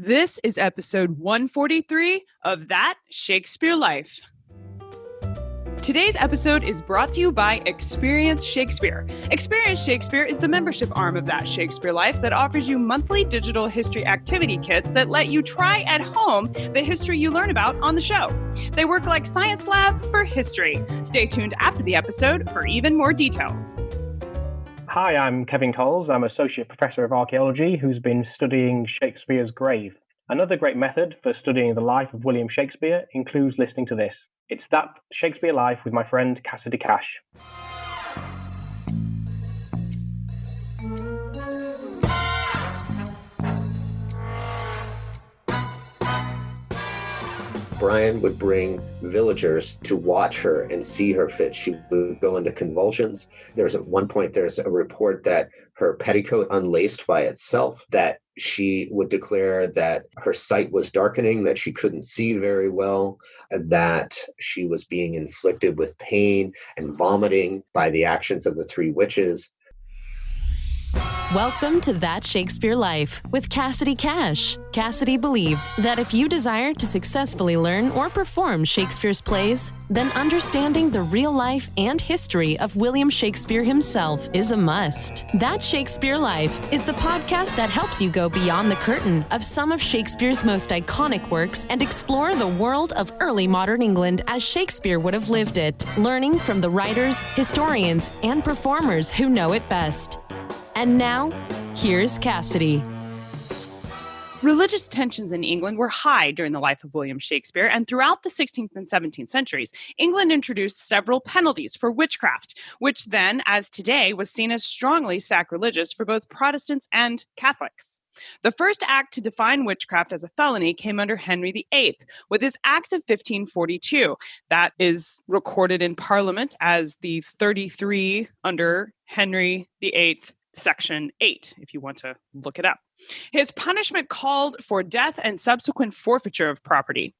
This is episode 143 of That Shakespeare Life. Today's episode is brought to you by Experience Shakespeare. Experience Shakespeare is the membership arm of That Shakespeare Life that offers you monthly digital history activity kits that let you try at home the history you learn about on the show. They work like science labs for history. Stay tuned after the episode for even more details. Hi, I'm Kevin Coles. I'm Associate Professor of Archaeology who's been studying Shakespeare's grave. Another great method for studying the life of William Shakespeare includes listening to this. It's That Shakespeare Life with my friend Cassidy Cash. Brian would bring villagers to watch her and see her fit. She would go into convulsions. There's at one point, there's a report that her petticoat unlaced by itself, that she would declare that her sight was darkening, that she couldn't see very well, that she was being inflicted with pain and vomiting by the actions of the three witches. Welcome to That Shakespeare Life with Cassidy Cash. Cassidy believes that if you desire to successfully learn or perform Shakespeare's plays, then understanding the real life and history of William Shakespeare himself is a must. That Shakespeare Life is the podcast that helps you go beyond the curtain of some of Shakespeare's most iconic works and explore the world of early modern England as Shakespeare would have lived it, learning from the writers, historians, and performers who know it best. And now, here's Cassidy. Religious tensions in England were high during the life of William Shakespeare, and throughout the 16th and 17th centuries, England introduced several penalties for witchcraft, which then, as today, was seen as strongly sacrilegious for both Protestants and Catholics. The first act to define witchcraft as a felony came under Henry VIII, with his Act of 1542. That is recorded in Parliament as the 33 under Henry VIII, Section 8, if you want to look it up. His punishment called for death and subsequent forfeiture of property.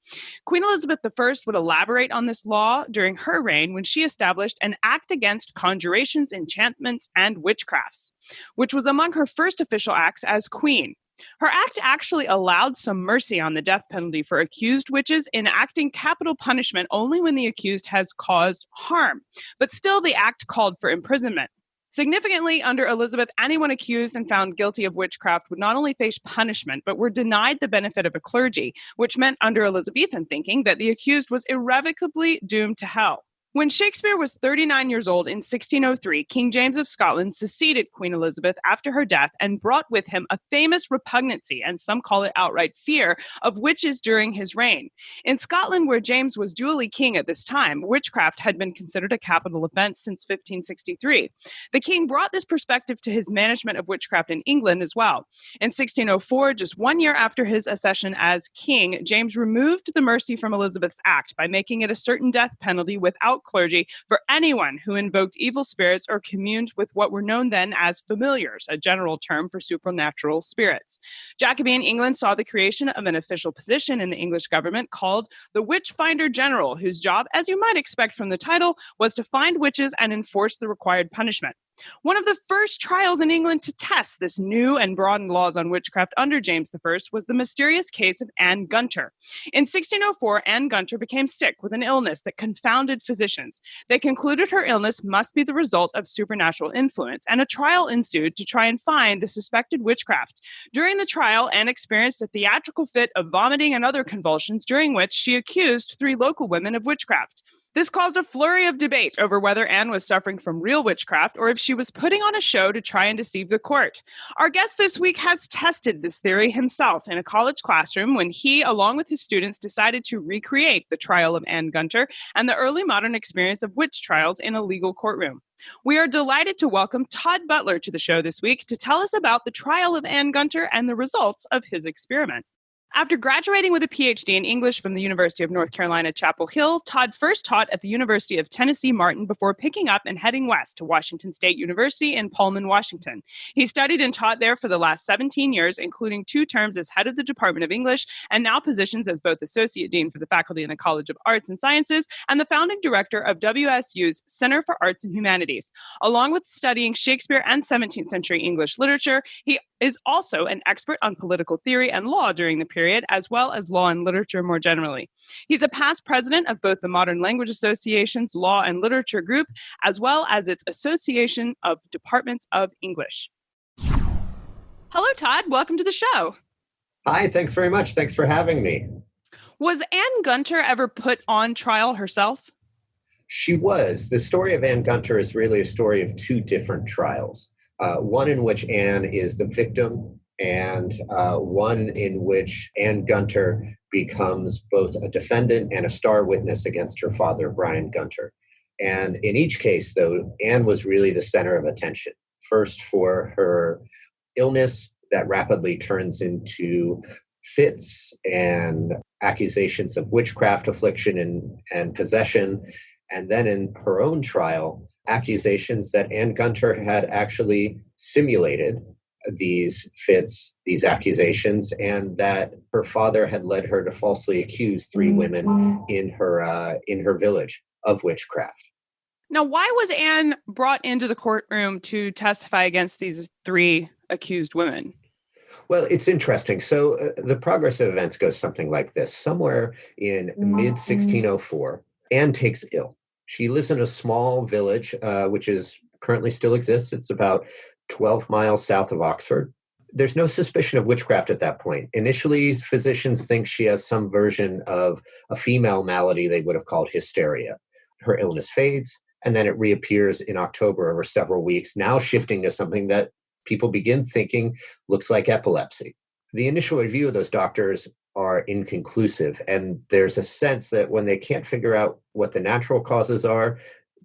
Queen Elizabeth I would elaborate on this law during her reign when she established an Act against conjurations, enchantments, and witchcrafts, which was among her first official acts as queen. Her act actually allowed some mercy on the death penalty for accused witches, enacting capital punishment only when the accused has caused harm. But still, the act called for imprisonment. Significantly, under Elizabeth, anyone accused and found guilty of witchcraft would not only face punishment, but were denied the benefit of a clergy, which meant under Elizabethan thinking that the accused was irrevocably doomed to hell. When Shakespeare was 39 years old in 1603, King James of Scotland succeeded Queen Elizabeth after her death and brought with him a famous repugnancy, and some call it outright fear, of witches during his reign. In Scotland, where James was dually king at this time, witchcraft had been considered a capital offense since 1563. The king brought this perspective to his management of witchcraft in England as well. In 1604, just 1 year after his accession as king, James removed the mercy from Elizabeth's act by making it a certain death penalty without clergy for anyone who invoked evil spirits or communed with what were known then as familiars, a general term for supernatural spirits. Jacobean England saw the creation of an official position in the English government called the Witchfinder General, whose job, as you might expect from the title, was to find witches and enforce the required punishment. One of the first trials in England to test this new and broadened laws on witchcraft under James I was the mysterious case of Anne Gunter. In 1604, Anne Gunter became sick with an illness that confounded physicians. They concluded her illness must be the result of supernatural influence, and a trial ensued to try and find the suspected witchcraft. During the trial, Anne experienced a theatrical fit of vomiting and other convulsions, during which she accused 3 local women of witchcraft. This caused a flurry of debate over whether Anne was suffering from real witchcraft or if she was putting on a show to try and deceive the court. Our guest this week has tested this theory himself in a college classroom when he, along with his students, decided to recreate the trial of Anne Gunter and the early modern experience of witch trials in a legal courtroom. We are delighted to welcome Todd Butler to the show this week to tell us about the trial of Anne Gunter and the results of his experiment. After graduating with a PhD in English from the University of North Carolina, Chapel Hill, Todd first taught at the University of Tennessee Martin before picking up and heading west to Washington State University in Pullman, Washington. He studied and taught there for the last 17 years, including 2 terms as head of the Department of English, and now positions as both Associate Dean for the faculty in the College of Arts and Sciences and the founding director of WSU's Center for Arts and Humanities. Along with studying Shakespeare and 17th century English literature, he is also an expert on political theory and law during the period, as well as law and literature more generally. He's a past president of both the Modern Language Association's Law and Literature Group, as well as its Association of Departments of English. Hello, Todd. Welcome to the show. Hi, thanks very much. Thanks for having me. Was Anne Gunter ever put on trial herself? She was. The story of Anne Gunter is really a story of 2 different trials. One in which Anne is the victim, and one in which Anne Gunter becomes both a defendant and a star witness against her father, Brian Gunter. And in each case, though, Anne was really the center of attention. First, for her illness that rapidly turns into fits and accusations of witchcraft, affliction, and possession. And then in her own trial, accusations that Anne Gunter had actually simulated these fits, these accusations, and that her father had led her to falsely accuse 3 women in her village of witchcraft. Now, why was Anne brought into the courtroom to testify against these 3 accused women? Well, it's interesting. So the progress of events goes something like this. Somewhere in mid-1604, Anne takes ill. She lives in a small village, which is currently still exists. It's about 12 miles south of Oxford. There's no suspicion of witchcraft at that point. Initially, physicians think she has some version of a female malady they would have called hysteria. Her illness fades, and then it reappears in October over several weeks, now shifting to something that people begin thinking looks like epilepsy. The initial review of those doctors are inconclusive. And there's a sense that when they can't figure out what the natural causes are,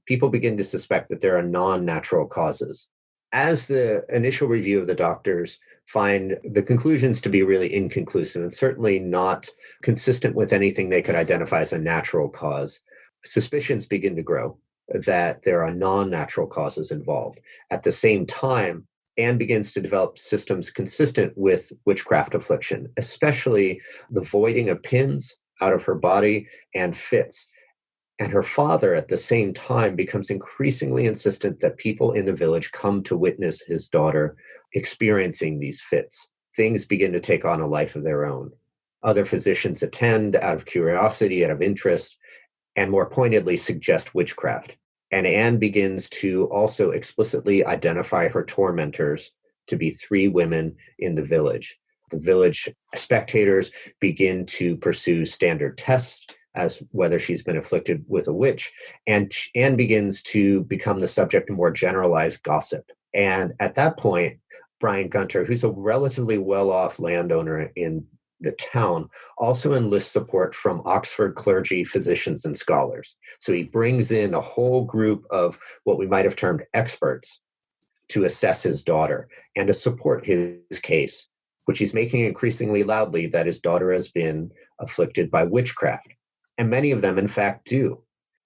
people begin to suspect that there are non-natural causes. As the initial review of the doctors find the conclusions to be really inconclusive and certainly not consistent with anything they could identify as a natural cause, suspicions begin to grow that there are non-natural causes involved. At the same time, Anne begins to develop systems consistent with witchcraft affliction, especially the voiding of pins out of her body and fits. And her father, at the same time, becomes increasingly insistent that people in the village come to witness his daughter experiencing these fits. Things begin to take on a life of their own. Other physicians attend out of curiosity, out of interest, and more pointedly suggest witchcraft. And Anne begins to also explicitly identify her tormentors to be 3 women in the village. The village spectators begin to pursue standard tests as whether she's been afflicted with a witch, and Anne begins to become the subject of more generalized gossip. And at that point, Brian Gunter, who's a relatively well-off landowner in the town, also enlists support from Oxford clergy, physicians, and scholars. So he brings in a whole group of what we might have termed experts to assess his daughter and to support his case, which he's making increasingly loudly that his daughter has been afflicted by witchcraft. And many of them, in fact, do.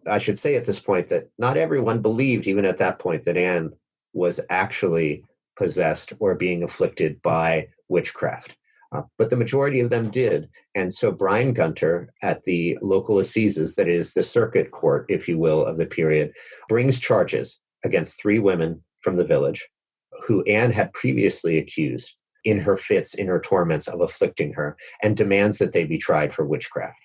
I should say at this point that not everyone believed, even at that point, that Anne was actually possessed or being afflicted by witchcraft. But the majority of them did. And so Brian Gunter at the local assizes, that is the circuit court, if you will, of the period, brings charges against 3 women from the village who Anne had previously accused in her fits, in her torments of afflicting her, and demands that they be tried for witchcraft.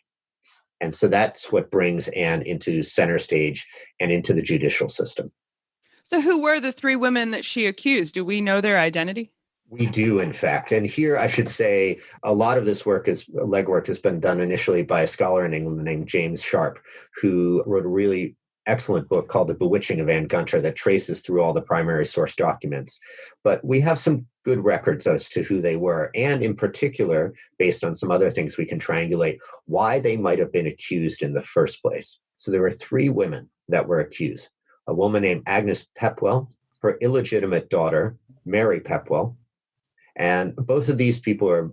And so that's what brings Anne into center stage and into the judicial system. So who were the 3 women that she accused? Do we know their identity? We do, in fact. And here I should say a lot of this legwork has been done initially by a scholar in England named James Sharp, who wrote a really excellent book called The Bewitching of Anne Gunter that traces through all the primary source documents. But we have some good records as to who they were, and in particular, based on some other things, we can triangulate why they might have been accused in the first place. So there were 3 women that were accused. A woman named Agnes Pepwell, her illegitimate daughter, Mary Pepwell, And both of these people are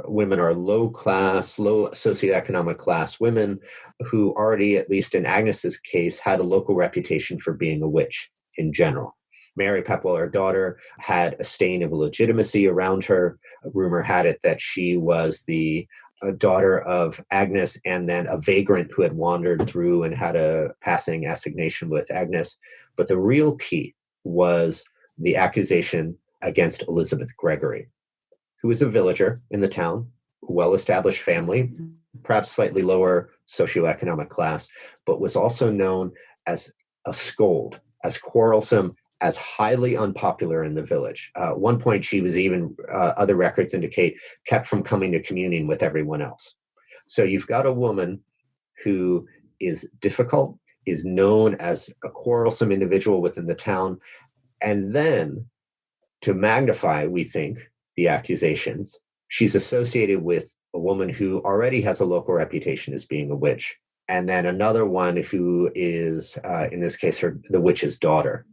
women are low class, low socioeconomic class women who already, at least in Agnes's case, had a local reputation for being a witch in general. Mary Pepwell, her daughter, had a stain of illegitimacy around her. Rumor had it that she was the daughter of Agnes and then a vagrant who had wandered through and had a passing assignation with Agnes. But the real key was the accusation against Elizabeth Gregory, who was a villager in the town, well-established family, perhaps slightly lower socioeconomic class, but was also known as a scold, as quarrelsome, as highly unpopular in the village. At one point, she was even, other records indicate, kept from coming to communion with everyone else. So you've got a woman who is difficult, is known as a quarrelsome individual within the town, and then to magnify, we think, the accusations, she's associated with a woman who already has a local reputation as being a witch, and then another one who is, in this case, the witch's daughter.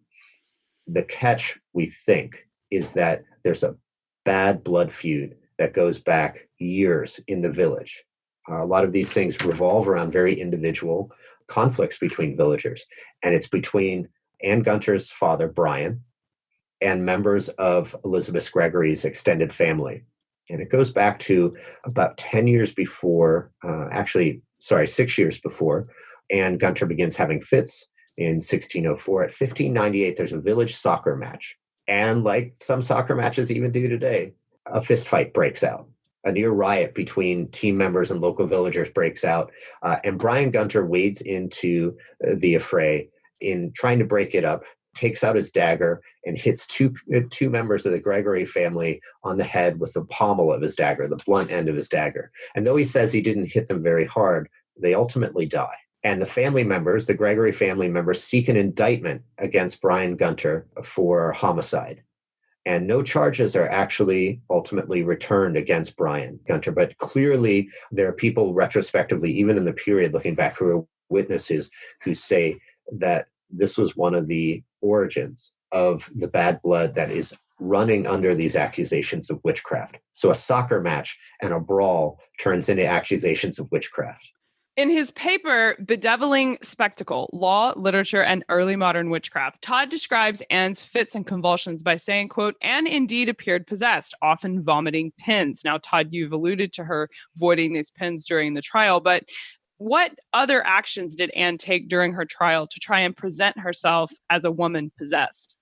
The catch, we think, is that there's a bad blood feud that goes back years in the village. A lot of these things revolve around very individual conflicts between villagers, and it's between Anne Gunter's father, Brian, and members of Elizabeth Gregory's extended family. And it goes back to about 10 years before, 6 years before, Anne Gunter begins having fits in 1604. At 1598, there's a village soccer match. And like some soccer matches even do today, a fist fight breaks out. A near riot between team members and local villagers breaks out. And Brian Gunter wades into the affray in trying to break it up, takes out his dagger and hits two members of the Gregory family on the head with the pommel of his dagger, the blunt end of his dagger. And though he says he didn't hit them very hard, they ultimately die. And the family members, the Gregory family members, seek an indictment against Brian Gunter for homicide. And no charges are actually ultimately returned against Brian Gunter. But clearly, there are people retrospectively, even in the period looking back, who are witnesses who say that this was one of the origins of the bad blood that is running under these accusations of witchcraft. So a soccer match and a brawl turns into accusations of witchcraft. In his paper, Bedeviling Spectacle, Law, Literature, and Early Modern Witchcraft, Todd describes Anne's fits and convulsions by saying, quote, Anne indeed appeared possessed, often vomiting pins. Now, Todd, you've alluded to her voiding these pins during the trial, but what other actions did Anne take during her trial to try and present herself as a woman possessed?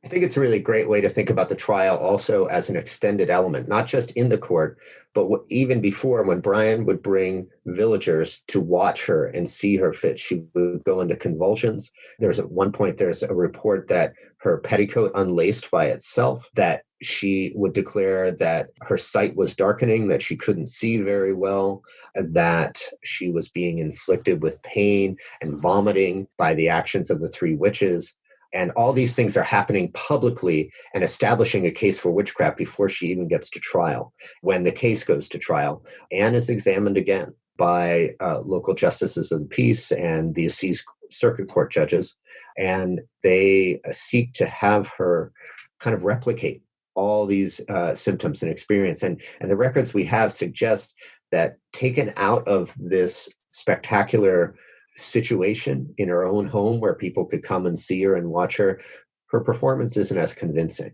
I think it's a really great way to think about the trial also as an extended element, not just in the court, but even before, when Brian would bring villagers to watch her and see her fit, she would go into convulsions. At one point, there's a report that her petticoat unlaced by itself, that she would declare that her sight was darkening, that she couldn't see very well, that she was being inflicted with pain and vomiting by the actions of the three witches. And all these things are happening publicly and establishing a case for witchcraft before she even gets to trial. When the case goes to trial, Anne is examined again by local justices of the peace and the Assize Circuit Court judges, and they seek to have her kind of replicate all these symptoms and experience. And the records we have suggest that taken out of this spectacular situation in her own home where people could come and see her and watch her, her performance isn't as convincing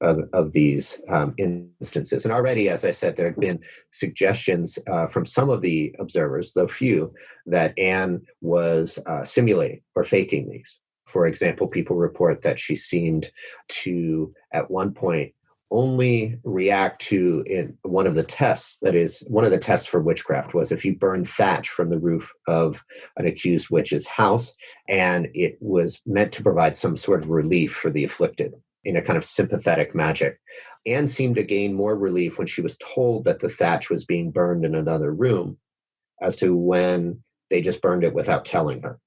of these instances. And already, as I said, there had been suggestions from some of the observers, though few, that Anne was simulating or faking these. For example, people report that she seemed to, at one point, only react to in one of the tests. That is, one of the tests for witchcraft was if you burn thatch from the roof of an accused witch's house, and it was meant to provide some sort of relief for the afflicted in a kind of sympathetic magic. Anne seemed to gain more relief when she was told that the thatch was being burned in another room as to when they just burned it without telling her.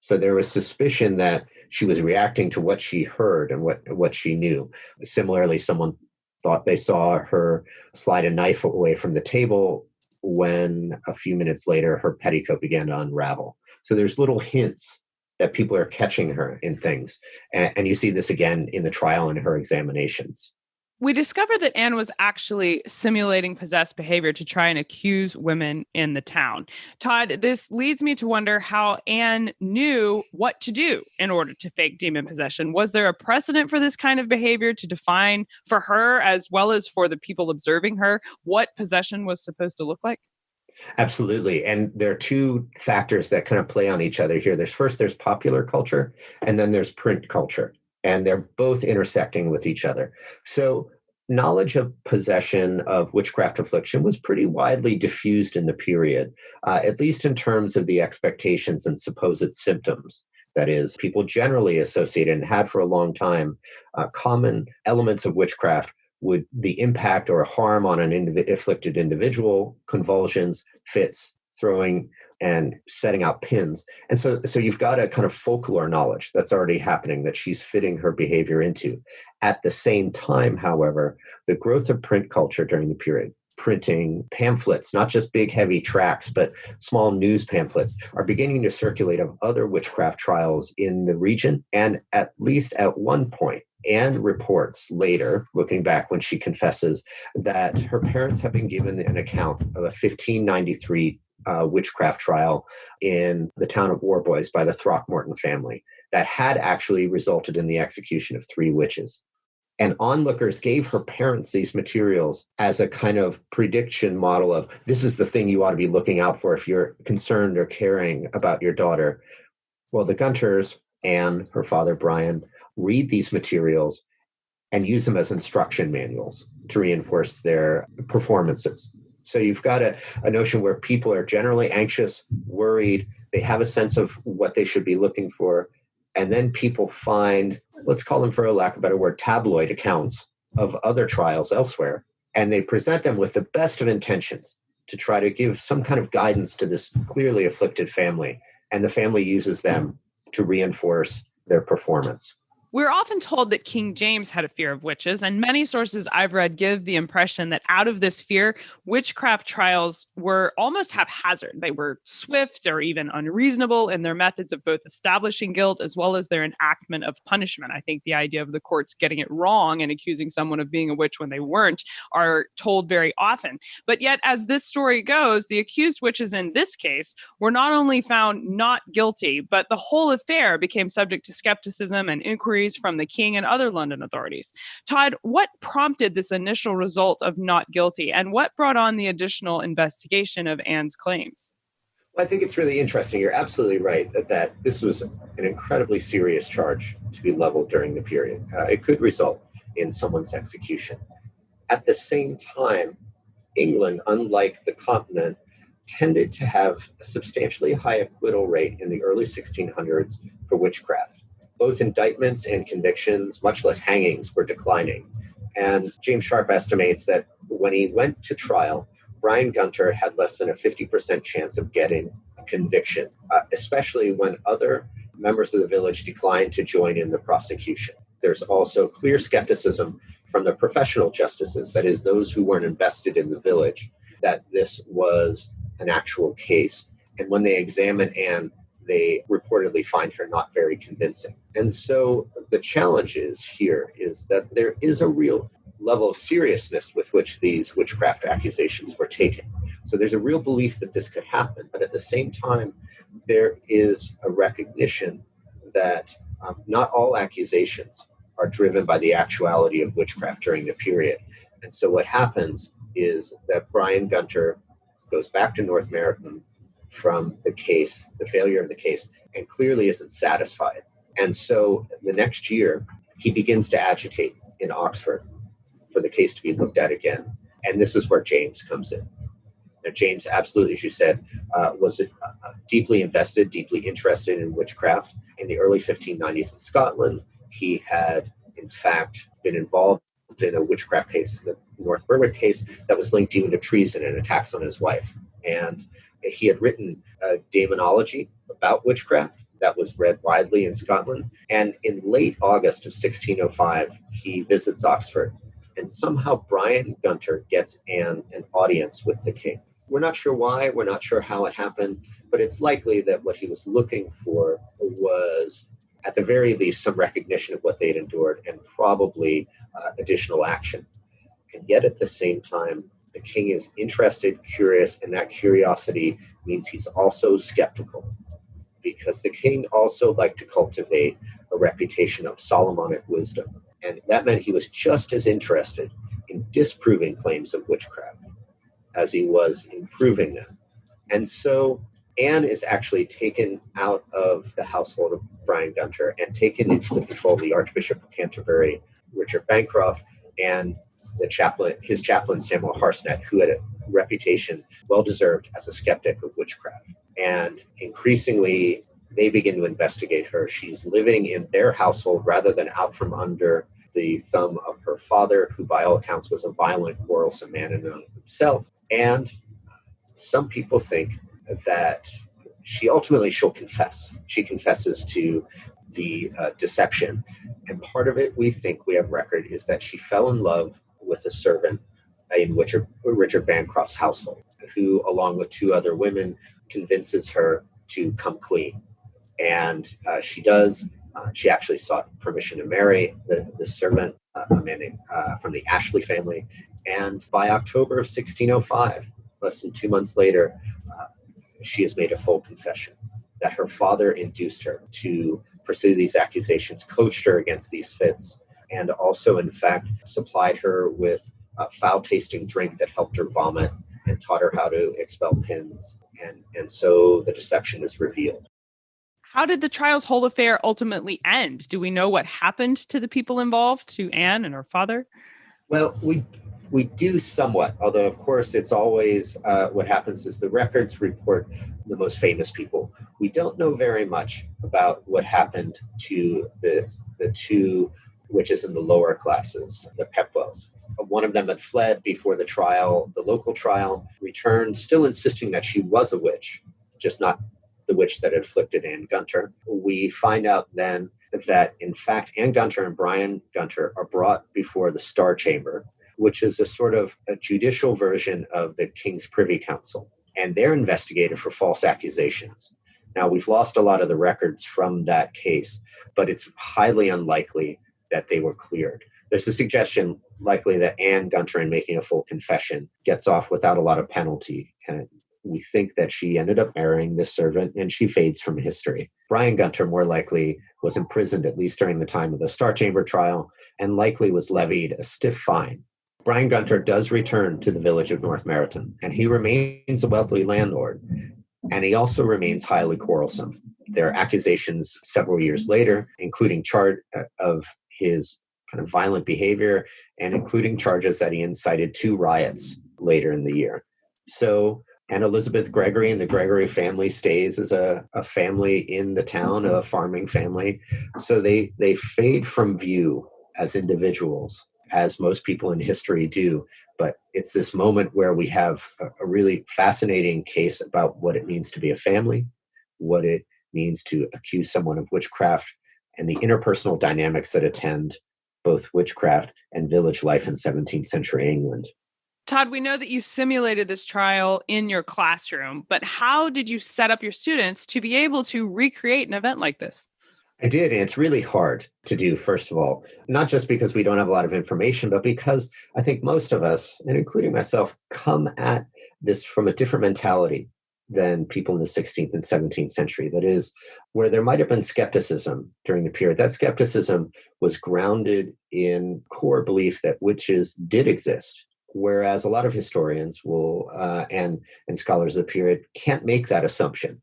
So there was suspicion that she was reacting to what she heard and what she knew. Similarly, someone thought they saw her slide a knife away from the table when a few minutes later her petticoat began to unravel. So there's little hints that people are catching her in things. And you see this again in the trial and her examinations. We discovered that Anne was actually simulating possessed behavior to try and accuse women in the town. Todd, this leads me to wonder how Anne knew what to do in order to fake demon possession. Was there a precedent for this kind of behavior to define for her, as well as for the people observing her, what possession was supposed to look like? Absolutely. And there are two factors that kind of play on each other here. There's popular culture, and then there's print culture. And they're both intersecting with each other. So knowledge of possession of witchcraft affliction was pretty widely diffused in the period, at least in terms of the expectations and supposed symptoms. That is, people generally associated and had for a long time common elements of witchcraft would the impact or harm on an afflicted individual, convulsions, fits, throwing, and setting out pins. And so you've got a kind of folklore knowledge that's already happening that she's fitting her behavior into. At the same time, however, the growth of print culture during the period, printing pamphlets, not just big, heavy tracts, but small news pamphlets, are beginning to circulate of other witchcraft trials in the region. And at least at one point, Anne reports later, looking back when she confesses, that her parents have been given an account of a 1593 witchcraft trial in the town of Warboys by the Throckmorton family that had actually resulted in the execution of 3 witches. And onlookers gave her parents these materials as a kind of prediction model of, this is the thing you ought to be looking out for if you're concerned or caring about your daughter. Well, the Gunters, Anne, her father, Brian, read these materials and use them as instruction manuals to reinforce their performances. So you've got a notion where people are generally anxious, worried, they have a sense of what they should be looking for, and then people find, let's call them, for a lack of a better word, tabloid accounts of other trials elsewhere, and they present them with the best of intentions to try to give some kind of guidance to this clearly afflicted family, and the family uses them to reinforce their performance. We're often told that King James had a fear of witches, and many sources I've read give the impression that out of this fear, witchcraft trials were almost haphazard. They were swift or even unreasonable in their methods of both establishing guilt as well as their enactment of punishment. I think the idea of the courts getting it wrong and accusing someone of being a witch when they weren't are told very often. But yet, as this story goes, the accused witches in this case were not only found not guilty, but the whole affair became subject to skepticism and inquiries from the king and other London authorities. Todd, what prompted this initial result of not guilty, and what brought on the additional investigation of Anne's claims? Well, I think it's really interesting. You're absolutely right that this was an incredibly serious charge to be leveled during the period. It could result in someone's execution. At the same time, England, unlike the continent, tended to have a substantially high acquittal rate in the early 1600s for witchcraft. Both indictments and convictions, much less hangings, were declining. And James Sharp estimates that when he went to trial, Brian Gunter had less than a 50% chance of getting a conviction, especially when other members of the village declined to join in the prosecution. There's also clear skepticism from the professional justices, that is, those who weren't invested in the village, that this was an actual case. And when they examine Anne, they reportedly find her not very convincing. And so the challenge here is that there is a real level of seriousness with which these witchcraft accusations were taken. So there's a real belief that this could happen, but at the same time, there is a recognition that not all accusations are driven by the actuality of witchcraft during the period. And so what happens is that Brian Gunter goes back to North American from the case, the failure of the case, and clearly isn't satisfied. And so the next year, he begins to agitate in Oxford for the case to be looked at again. And this is where James comes in. Now, James, absolutely, as you said, was deeply invested, deeply interested in witchcraft. In the early 1590s in Scotland, he had, in fact, been involved in a witchcraft case, the North Berwick case, that was linked even to treason and attacks on his wife. And he had written a daemonology about witchcraft that was read widely in Scotland. And in late August of 1605, he visits Oxford. And somehow Brian Gunter gets Anne an audience with the king. We're not sure why, we're not sure how it happened, but it's likely that what he was looking for was at the very least, some recognition of what they'd endured and probably additional action. And yet at the same time, the king is interested, curious, and that curiosity means he's also skeptical, because the king also liked to cultivate a reputation of Solomonic wisdom. And that meant he was just as interested in disproving claims of witchcraft as he was in proving them. And so Anne is actually taken out of the household of Brian Gunter and taken into the control of the Archbishop of Canterbury, Richard Bancroft, and his chaplain, Samuel Harsnet, who had a reputation well-deserved as a skeptic of witchcraft. And increasingly, they begin to investigate her. She's living in their household rather than out from under the thumb of her father, who by all accounts was a violent, quarrelsome man in and of himself. And some people think that she'll confess. She confesses to the deception. And part of it, we think we have record, is that she fell in love with a servant in Richard Bancroft's household, who, along with two other women, convinces her to come clean. And she does. She actually sought permission to marry the servant, a man from the Ashley family. And by October of 1605, less than 2 months later, she has made a full confession that her father induced her to pursue these accusations, coached her against these fits, and also, in fact, supplied her with a foul-tasting drink that helped her vomit and taught her how to expel pins. And so the deception is revealed. How did the trial's whole affair ultimately end? Do we know what happened to the people involved, to Anne and her father? Well, we do somewhat, although, of course, it's always what happens is the records report the most famous people. We don't know very much about what happened to the two witches in the lower classes, the Pepwells. One of them had fled before the trial, the local trial, returned, still insisting that she was a witch, just not the witch that had afflicted Anne Gunter. We find out then that, in fact, Anne Gunter and Brian Gunter are brought before the Star Chamber, which is a sort of a judicial version of the King's Privy Council. And they're investigated for false accusations. Now, we've lost a lot of the records from that case, but it's highly unlikely that they were cleared. There's a suggestion likely that Anne Gunter, in making a full confession, gets off without a lot of penalty. And we think that she ended up marrying this servant and she fades from history. Brian Gunter, more likely, was imprisoned at least during the time of the Star Chamber trial and likely was levied a stiff fine. Brian Gunter does return to the village of North Meryton, and he remains a wealthy landlord, and he also remains highly quarrelsome. There are accusations several years later, including charge of his kind of violent behavior and including charges that he incited 2 riots later in the year. So, and Elizabeth Gregory and the Gregory family stays as a family in the town, a farming family. So they fade from view as individuals, as most people in history do. But it's this moment where we have a really fascinating case about what it means to be a family, what it means to accuse someone of witchcraft, and the interpersonal dynamics that attend both witchcraft and village life in 17th century England. Todd, we know that you simulated this trial in your classroom, but how did you set up your students to be able to recreate an event like this? I did, and it's really hard to do, first of all, not just because we don't have a lot of information, but because I think most of us, and including myself, come at this from a different mentality than people in the 16th and 17th century. That is, where there might have been skepticism during the period. That skepticism was grounded in core belief that witches did exist, whereas a lot of historians will and scholars of the period can't make that assumption,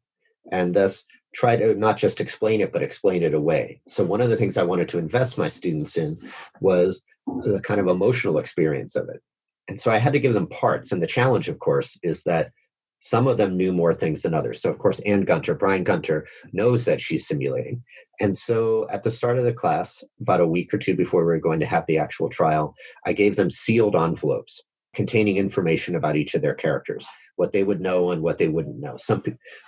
and thus try to not just explain it, but explain it away. So one of the things I wanted to invest my students in was the kind of emotional experience of it. And so I had to give them parts. And the challenge, of course, is that some of them knew more things than others. So, of course, Brian Gunter knows that she's simulating. And so at the start of the class, about a week or two before we were going to have the actual trial, I gave them sealed envelopes containing information about each of their characters, what they would know and what they wouldn't know.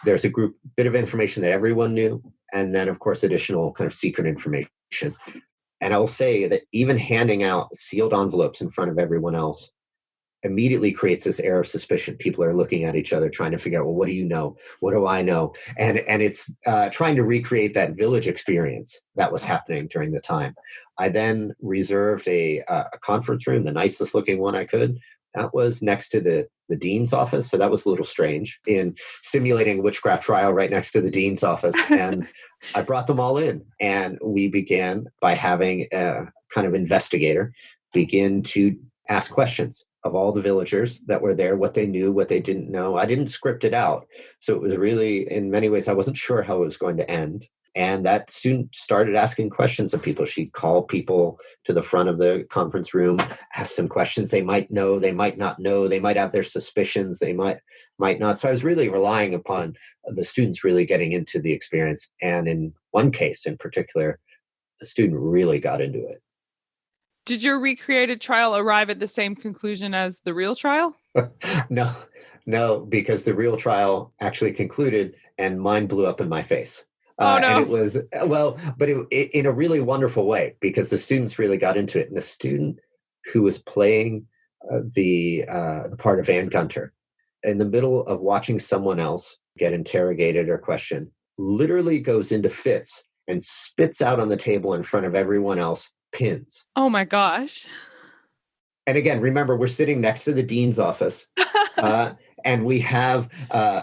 There's a bit of information that everyone knew, and then, of course, additional kind of secret information. And I will say that even handing out sealed envelopes in front of everyone else immediately creates this air of suspicion. People are looking at each other, trying to figure out, well, what do you know? What do I know? And it's trying to recreate that village experience that was happening during the time. I then reserved a conference room, the nicest looking one I could. That was next to the dean's office. So that was a little strange in simulating a witchcraft trial right next to the dean's office. And I brought them all in, and we began by having a kind of investigator begin to ask questions of all the villagers that were there, what they knew, what they didn't know. I didn't script it out. So it was really, in many ways, I wasn't sure how it was going to end. And that student started asking questions of people. She'd call people to the front of the conference room, ask them questions they might know, they might not know, they might have their suspicions, they might not. So I was really relying upon the students really getting into the experience. And in one case in particular, the student really got into it. Did your recreated trial arrive at the same conclusion as the real trial? No, because the real trial actually concluded and mine blew up in my face. Oh, no. And it was, but it in a really wonderful way, because the students really got into it. And the student who was playing the part of Anne Gunter, in the middle of watching someone else get interrogated or questioned, literally goes into fits and spits out on the table in front of everyone else pins. Oh my gosh. And again, remember, we're sitting next to the dean's office. And we have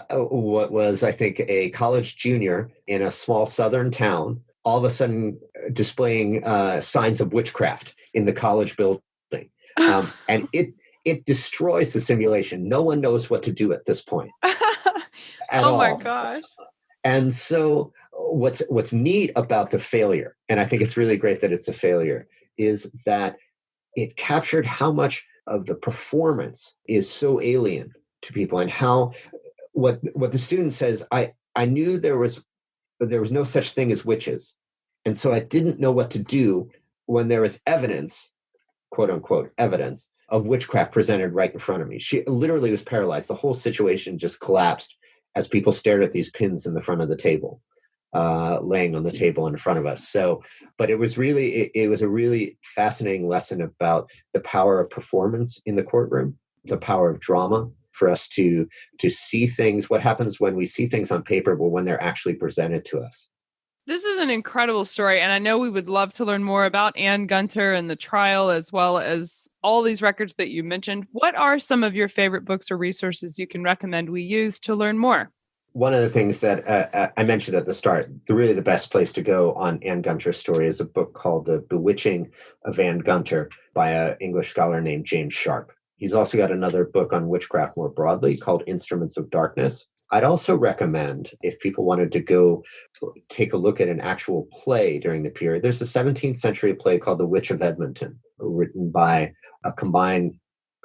what was, I think, a college junior in a small southern town, all of a sudden displaying signs of witchcraft in the college building. And it destroys the simulation. No one knows what to do at this point. Oh my gosh. And so what's neat about the failure, and I think it's really great that it's a failure, is that it captured how much of the performance is so alien to people, and how what the student says, I knew there was no such thing as witches, and so I didn't know what to do when there was evidence, quote unquote evidence, of witchcraft presented right in front of me. She literally was paralyzed. The whole situation just collapsed as people stared at these pins in the front of the table, laying on the table in front of us. So, but it was a really fascinating lesson about the power of performance in the courtroom, the power of drama, for us to see things, what happens when we see things on paper, but when they're actually presented to us. This is an incredible story, and I know we would love to learn more about Anne Gunter and the trial, as well as all these records that you mentioned. What are some of your favorite books or resources you can recommend we use to learn more? One of the things that I mentioned at the start, the best place to go on Anne Gunter's story is a book called The Bewitching of Anne Gunter by an English scholar named James Sharp. He's also got another book on witchcraft more broadly called Instruments of Darkness. I'd also recommend, if people wanted to go take a look at an actual play during the period, there's a 17th century play called The Witch of Edmonton, written by a combined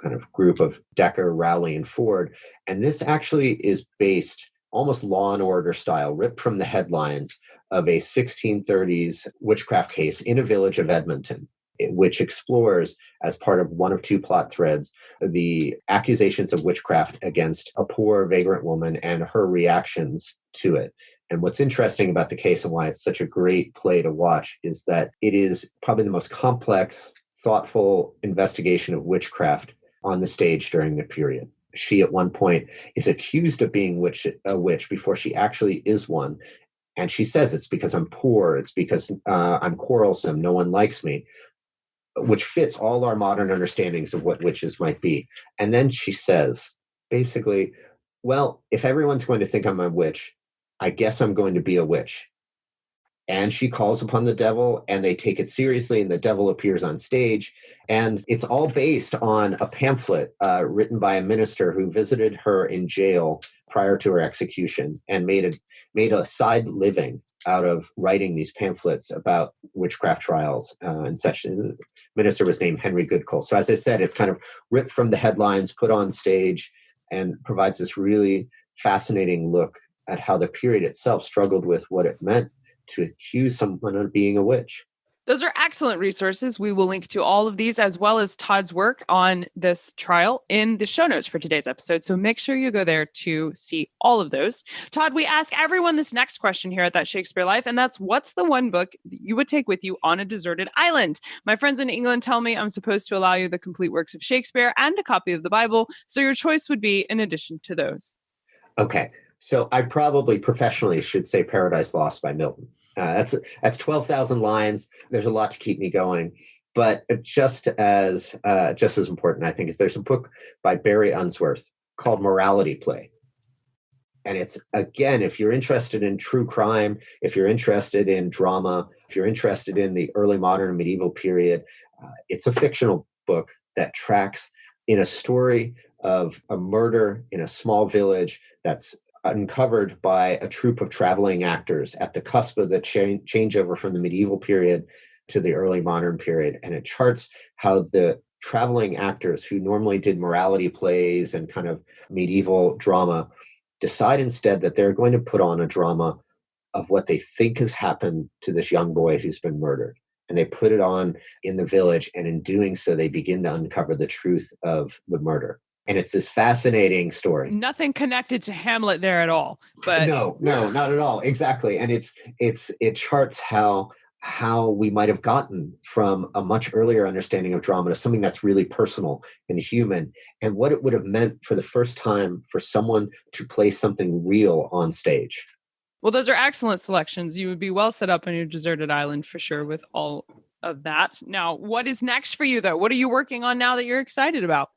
kind of group of Decker, Rowley, and Ford. And this actually is based almost Law and Order style, ripped from the headlines of a 1630s witchcraft case in a village of Edmonton, which explores, as part of one of two plot threads, the accusations of witchcraft against a poor vagrant woman and her reactions to it. And what's interesting about the case and why it's such a great play to watch is that it is probably the most complex, thoughtful investigation of witchcraft on the stage during the period. She, at one point, is accused of being a witch before she actually is one. And she says, it's because I'm poor, it's because I'm quarrelsome, no one likes me, which fits all our modern understandings of what witches might be. And then she says, basically, well, if everyone's going to think I'm a witch, I guess I'm going to be a witch. And she calls upon the devil, and they take it seriously, and the devil appears on stage. And it's all based on a pamphlet written by a minister who visited her in jail prior to her execution and made a side living out of writing these pamphlets about witchcraft trials and such. The minister was named Henry Goodcole. So as I said, it's kind of ripped from the headlines, put on stage, and provides this really fascinating look at how the period itself struggled with what it meant to accuse someone of being a witch. Those are excellent resources. We will link to all of these as well as Todd's work on this trial in the show notes for today's episode. So make sure you go there to see all of those. Todd, we ask everyone this next question here at That Shakespeare Life, and that's, what's the one book that you would take with you on a deserted island? My friends in England tell me I'm supposed to allow you the complete works of Shakespeare and a copy of the Bible, so your choice would be in addition to those. So I probably professionally should say Paradise Lost by Milton. That's 12,000 lines. There's a lot to keep me going. But just as important, I think, is there's a book by Barry Unsworth called Morality Play. And it's, again, if you're interested in true crime, if you're interested in drama, if you're interested in the early modern and medieval period, it's a fictional book that tracks in a story of a murder in a small village that's uncovered by a troupe of traveling actors at the cusp of the changeover from the medieval period to the early modern period. And it charts how the traveling actors who normally did morality plays and kind of medieval drama decide instead that they're going to put on a drama of what they think has happened to this young boy who's been murdered. And they put it on in the village, and in doing so, they begin to uncover the truth of the murder. And it's this fascinating story. Nothing connected to Hamlet there at all. But no, not at all. Exactly. And it charts how we might have gotten from a much earlier understanding of drama to something that's really personal and human, and what it would have meant for the first time for someone to play something real on stage. Well, those are excellent selections. You would be well set up on your deserted island for sure with all of that. Now, what is next for you, though? What are you working on now that you're excited about?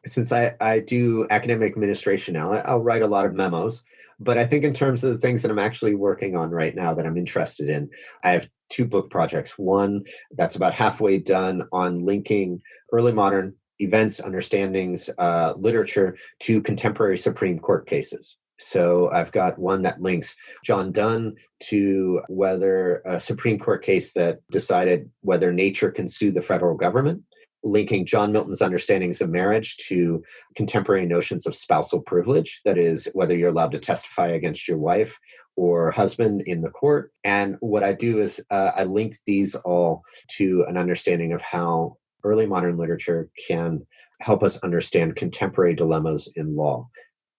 Since I do academic administration now, I'll write a lot of memos. But I think in terms of the things that I'm actually working on right now that I'm interested in, I have 2 book projects. One that's about halfway done on linking early modern events, understandings, literature to contemporary Supreme Court cases. So I've got one that links John Donne to whether a Supreme Court case that decided whether nature can sue the federal government, linking John Milton's understandings of marriage to contemporary notions of spousal privilege, that is, whether you're allowed to testify against your wife or husband in the court. And what I do is I link these all to an understanding of how early modern literature can help us understand contemporary dilemmas in law.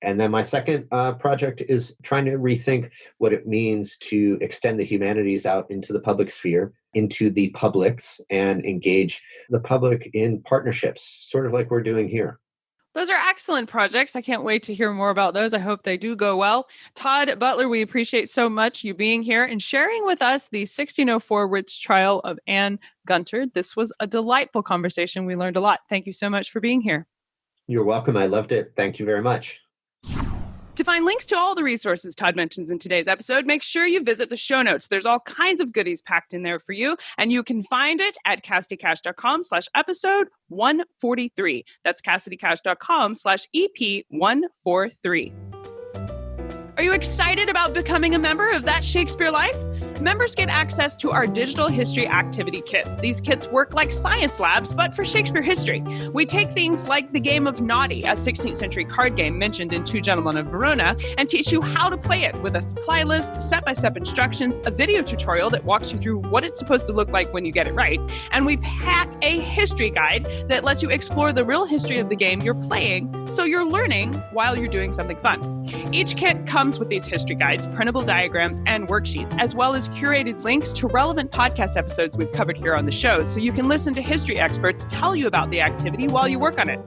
And then my second project is trying to rethink what it means to extend the humanities out into the public sphere, into the publics, and engage the public in partnerships, sort of like we're doing here. Those are excellent projects. I can't wait to hear more about those. I hope they do go well. Todd Butler, we appreciate so much you being here and sharing with us the 1604 witch trial of Anne Gunter. This was a delightful conversation. We learned a lot. Thank you so much for being here. You're welcome. I loved it. Thank you very much. To find links to all the resources Todd mentions in today's episode, make sure you visit the show notes. There's all kinds of goodies packed in there for you, and you can find it at CassidyCash.com/episode 143. That's CassidyCash.com/EP143. Are you excited about becoming a member of That Shakespeare Life? Members get access to our digital history activity kits. These kits work like science labs, but for Shakespeare history. We take things like the game of Naughty, a 16th century card game mentioned in Two Gentlemen of Verona, and teach you how to play it with a supply list, step-by-step instructions, a video tutorial that walks you through what it's supposed to look like when you get it right. And we pack a history guide that lets you explore the real history of the game you're playing, so you're learning while you're doing something fun. Each kit comes with these history guides, printable diagrams, and worksheets, as well as curated links to relevant podcast episodes we've covered here on the show, so you can listen to history experts tell you about the activity while you work on it.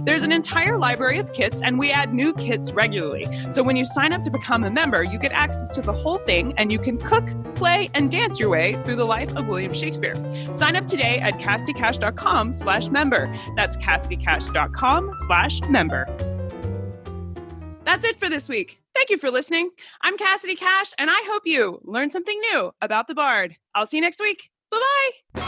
There's an entire library of kits, and we add new kits regularly. So when you sign up to become a member, you get access to the whole thing, and you can cook, play, and dance your way through the life of William Shakespeare. Sign up today at CassidyCash.com/member. That's CassidyCash.com/member. That's it for this week. Thank you for listening. I'm Cassidy Cash, and I hope you learned something new about the Bard. I'll see you next week. Bye-bye.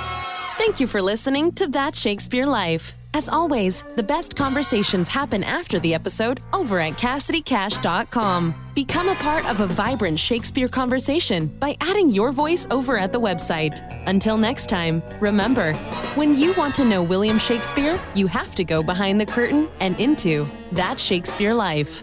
Thank you for listening to That Shakespeare Life. As always, the best conversations happen after the episode over at CassidyCash.com. Become a part of a vibrant Shakespeare conversation by adding your voice over at the website. Until next time, remember, when you want to know William Shakespeare, you have to go behind the curtain and into That Shakespeare Life.